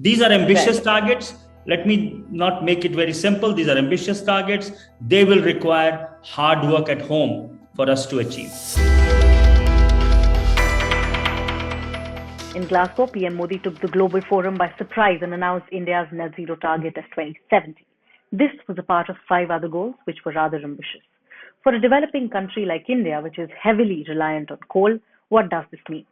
These are ambitious Right. targets. Let me not make it very simple. These are ambitious targets. They will require hard work at home for us to achieve. In Glasgow, PM Modi took the global forum by surprise and announced India's net zero target as 2070. This was a part of 5 other goals, which were rather ambitious. For a developing country like India, which is heavily reliant on coal, what does this mean?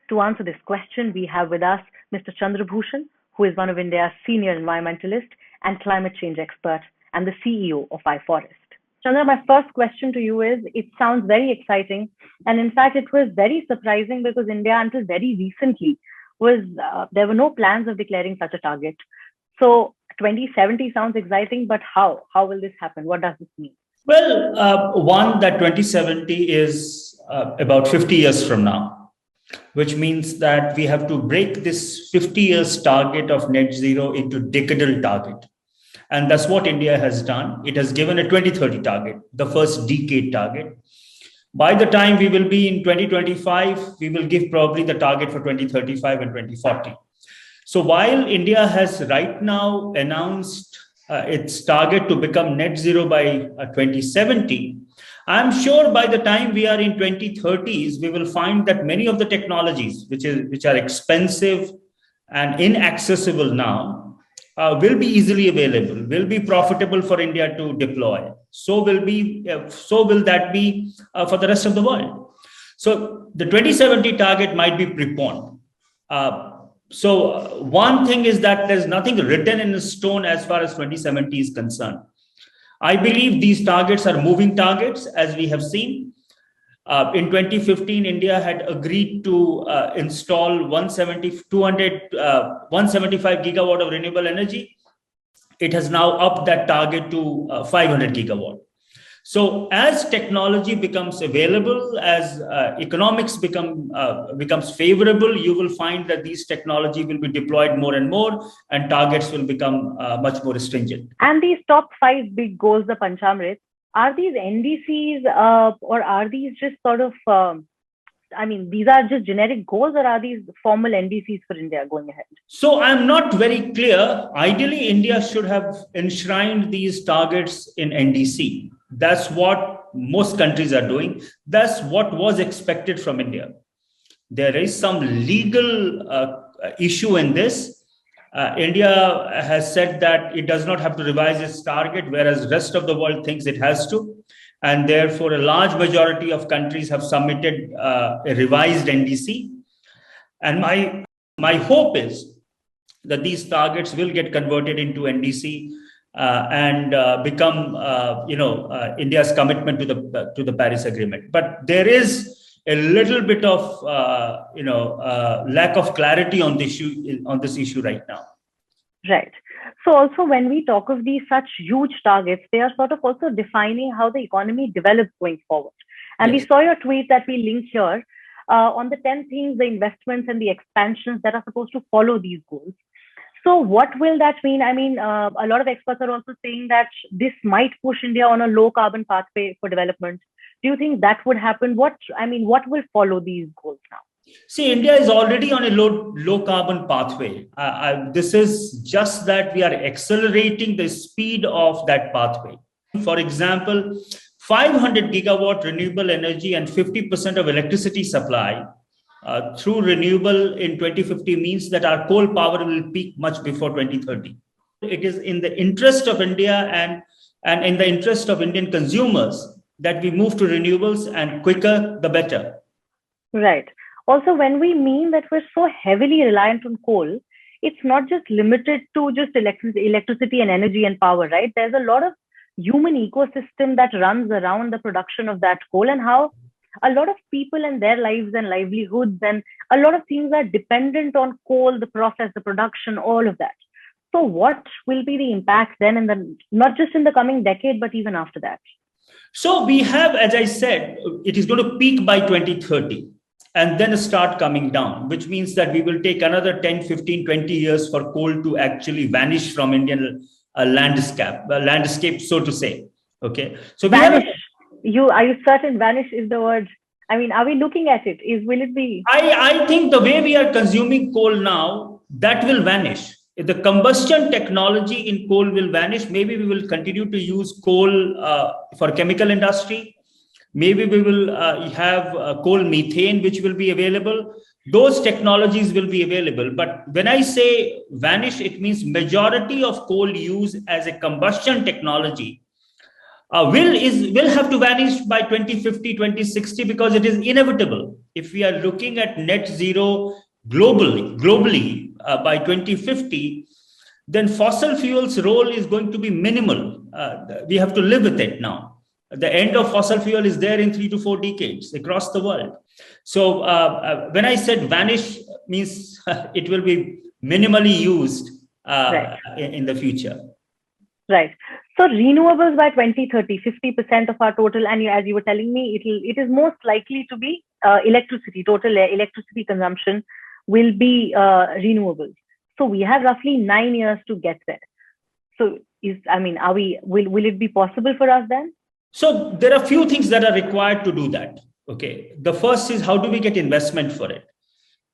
To answer this question, we have with us Mr. Chandra Bhushan, who is one of India's senior environmentalist and climate change expert and the CEO of iForest. Chandra, my first question to you is, it sounds very exciting. And in fact, it was very surprising because India, until very recently, there were no plans of declaring such a target. So 2070 sounds exciting, but how? How will this happen? What does this mean? Well, one, that 2070 is about 50 years from now, which means that we have to break this 50 years target of net zero into decadal target. And that's what India has done. It has given a 2030 target, the first decade target. By the time we will be in 2025, we will give probably the target for 2035 and 2040. So while India has right now announced its target to become net zero by 2070, I'm sure by the time we are in 2030s, we will find that many of the technologies which are expensive and inaccessible now will be easily available, will be profitable for India to deploy. So will that be for the rest of the world. So the 2070 target might be preponed. So one thing is that there's nothing written in stone as far as 2070 is concerned. I believe these targets are moving targets, as we have seen. In 2015, India had agreed to install 175 gigawatt of renewable energy. It has now upped that target to 500 gigawatt. So as technology becomes available, as economics becomes favorable, you will find that these technology will be deployed more and more, and targets will become much more stringent. And these top 5 big goals, the Panchamrit, are these NDCs or are these just sort of, these are just generic goals, or are these formal NDCs for India going ahead? So I'm not very clear. Ideally, India should have enshrined these targets in NDC. That's what most countries are doing. That's what was expected from India. There is some legal issue in this. India has said that it does not have to revise its target, whereas rest of the world thinks it has to. And therefore, a large majority of countries have submitted a revised NDC. And my hope is that these targets will get converted into NDC and become, India's commitment to the Paris Agreement. But there is a little bit of, lack of clarity on this issue right now. Right. So also when we talk of these such huge targets, they are sort of also defining how the economy develops going forward. And Yes. We saw your tweet that we link here on the 10 things, the investments and the expansions that are supposed to follow these goals. So what will that mean? I mean, a lot of experts are also saying that this might push India on a low carbon pathway for development. Do you think that would happen? What will follow these goals now? See, India is already on a low carbon pathway. This is just that we are accelerating the speed of that pathway. For example, 500 gigawatt renewable energy and 50% of electricity supply through renewable in 2050 means that our coal power will peak much before 2030. It is in the interest of India and in the interest of Indian consumers that we move to renewables, and quicker the better. Right. Also, when we mean that we're so heavily reliant on coal, it's not just limited to just electricity and energy and power, right? There's a lot of human ecosystem that runs around the production of that coal, and how a lot of people and their lives and livelihoods and a lot of things are dependent on coal, the process, the production, all of that. So what will be the impact then not just in the coming decade, but even after that? So we have, as I said, it is going to peak by 2030 and then start coming down, which means that we will take another 10, 15, 20 years for coal to actually vanish from Indian landscape, so to say. Okay. So vanish. Are you certain vanish is the word? I mean, are we looking at it? Will it be? I think the way we are consuming coal now, that will vanish. If the combustion technology in coal will vanish, maybe we will continue to use coal for chemical industry. Maybe we will have coal methane, which will be available. Those technologies will be available. But when I say vanish, it means majority of coal use as a combustion technology will have to vanish by 2050, 2060, because it is inevitable. If we are looking at net zero globally by 2050, then fossil fuels role is going to be minimal. We have to live with it now. The end of fossil fuel is there in 3 to 4 decades across the world. So when I said vanish, means it will be minimally used Right. in the future. Right. So renewables by 2030, 50% of our total, and as you were telling me, it is most likely to be electricity, total electricity consumption will be renewables. So we have roughly 9 years to get there. So will it be possible for us then? So there are a few things that are required to do that. Okay. The first is, how do we get investment for it?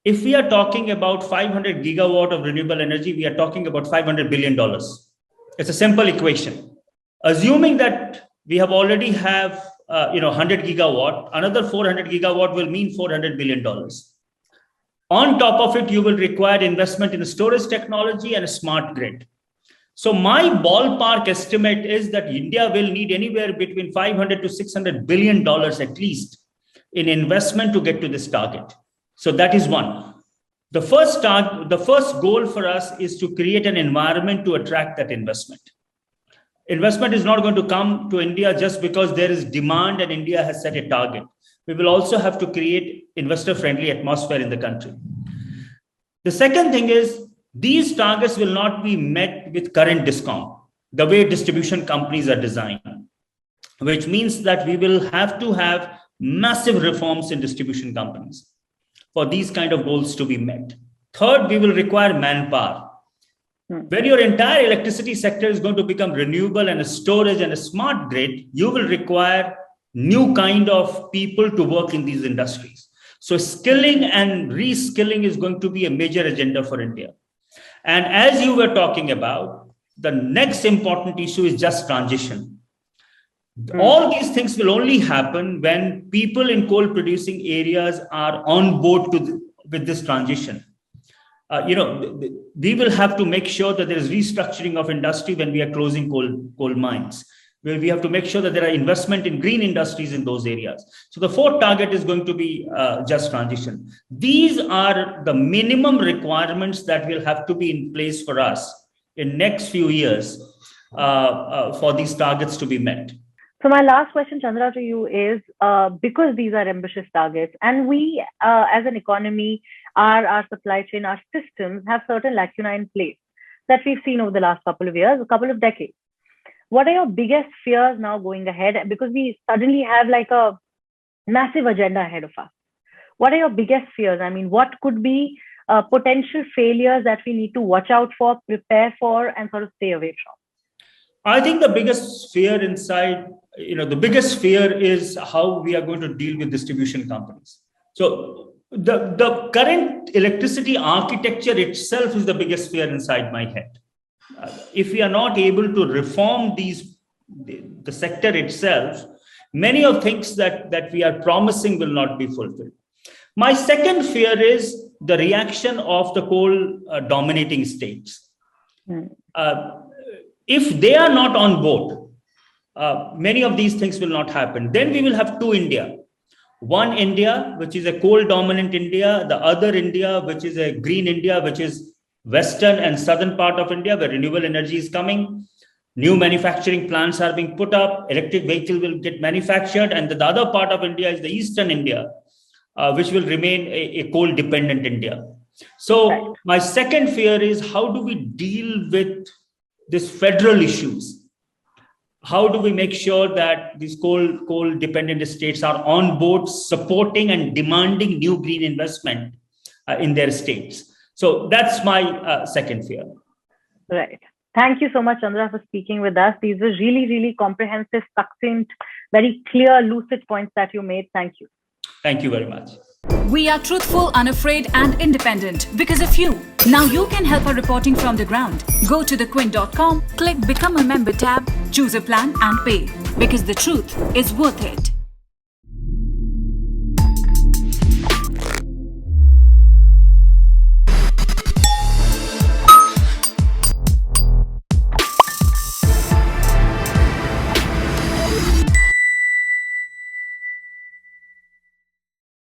If we are talking about 500 gigawatt of renewable energy, we are talking about $500 billion. It's a simple equation. Assuming that we have already have 100 gigawatt, another 400 gigawatt will mean $400 billion. On top of it, you will require investment in storage technology and a smart grid. So my ballpark estimate is that India will need anywhere between 500 to $600 billion at least in investment to get to this target. So that is one. The first goal for us is to create an environment to attract that investment. Investment is not going to come to India just because there is demand and India has set a target. We will also have to create investor-friendly atmosphere in the country. The second thing is, these targets will not be met with current discount, the way distribution companies are designed, which means that we will have to have massive reforms in distribution companies for these kind of goals to be met. Third, we will require manpower. When your entire electricity sector is going to become renewable and a storage and a smart grid, you will require new kind of people to work in these industries. So skilling and reskilling is going to be a major agenda for India. And as you were talking about, the next important issue is just transition. All these things will only happen when people in coal producing areas are on board with this transition. We will have to make sure that there is restructuring of industry when we are closing coal mines. We have to make sure that there are investment in green industries in those areas. So the fourth target is going to be just transition. These are the minimum requirements that will have to be in place for us in next few years for these targets to be met. So my last question, Chandra, to you is, because these are ambitious targets and we as an economy, our supply chain, our systems have certain lacunae in place that we've seen over the last couple of years, a couple of decades. What are your biggest fears now going ahead? Because we suddenly have like a massive agenda ahead of us. What are your biggest fears? I mean, what could be potential failures that we need to watch out for, prepare for, and sort of stay away from? I think the biggest fear the biggest fear is how we are going to deal with distribution companies. So the current electricity architecture itself is the biggest fear inside my head. If we are not able to reform the sector itself, many of things that we are promising will not be fulfilled. My second fear is the reaction of the coal dominating states. If they are not on board, many of these things will not happen. Then we will have two India. One India, which is a coal dominant India, the other India, which is a green India, which is western and southern part of India, where renewable energy is coming. New manufacturing plants are being put up, electric vehicles will get manufactured, and the other part of India is the eastern India, which will remain a coal dependent India. So my second fear is, how do we deal with these federal issues? How do we make sure that these coal dependent states are on board supporting and demanding new green investment in their states? So that's my second fear. Right. Thank you so much, Chandra, for speaking with us. These were really, really comprehensive, succinct, very clear, lucid points that you made. Thank you. Thank you very much. We are truthful, unafraid and independent because of you. Now you can help our reporting from the ground. Go to thequint.com, click Become a Member tab, choose a plan and pay. Because the truth is worth it.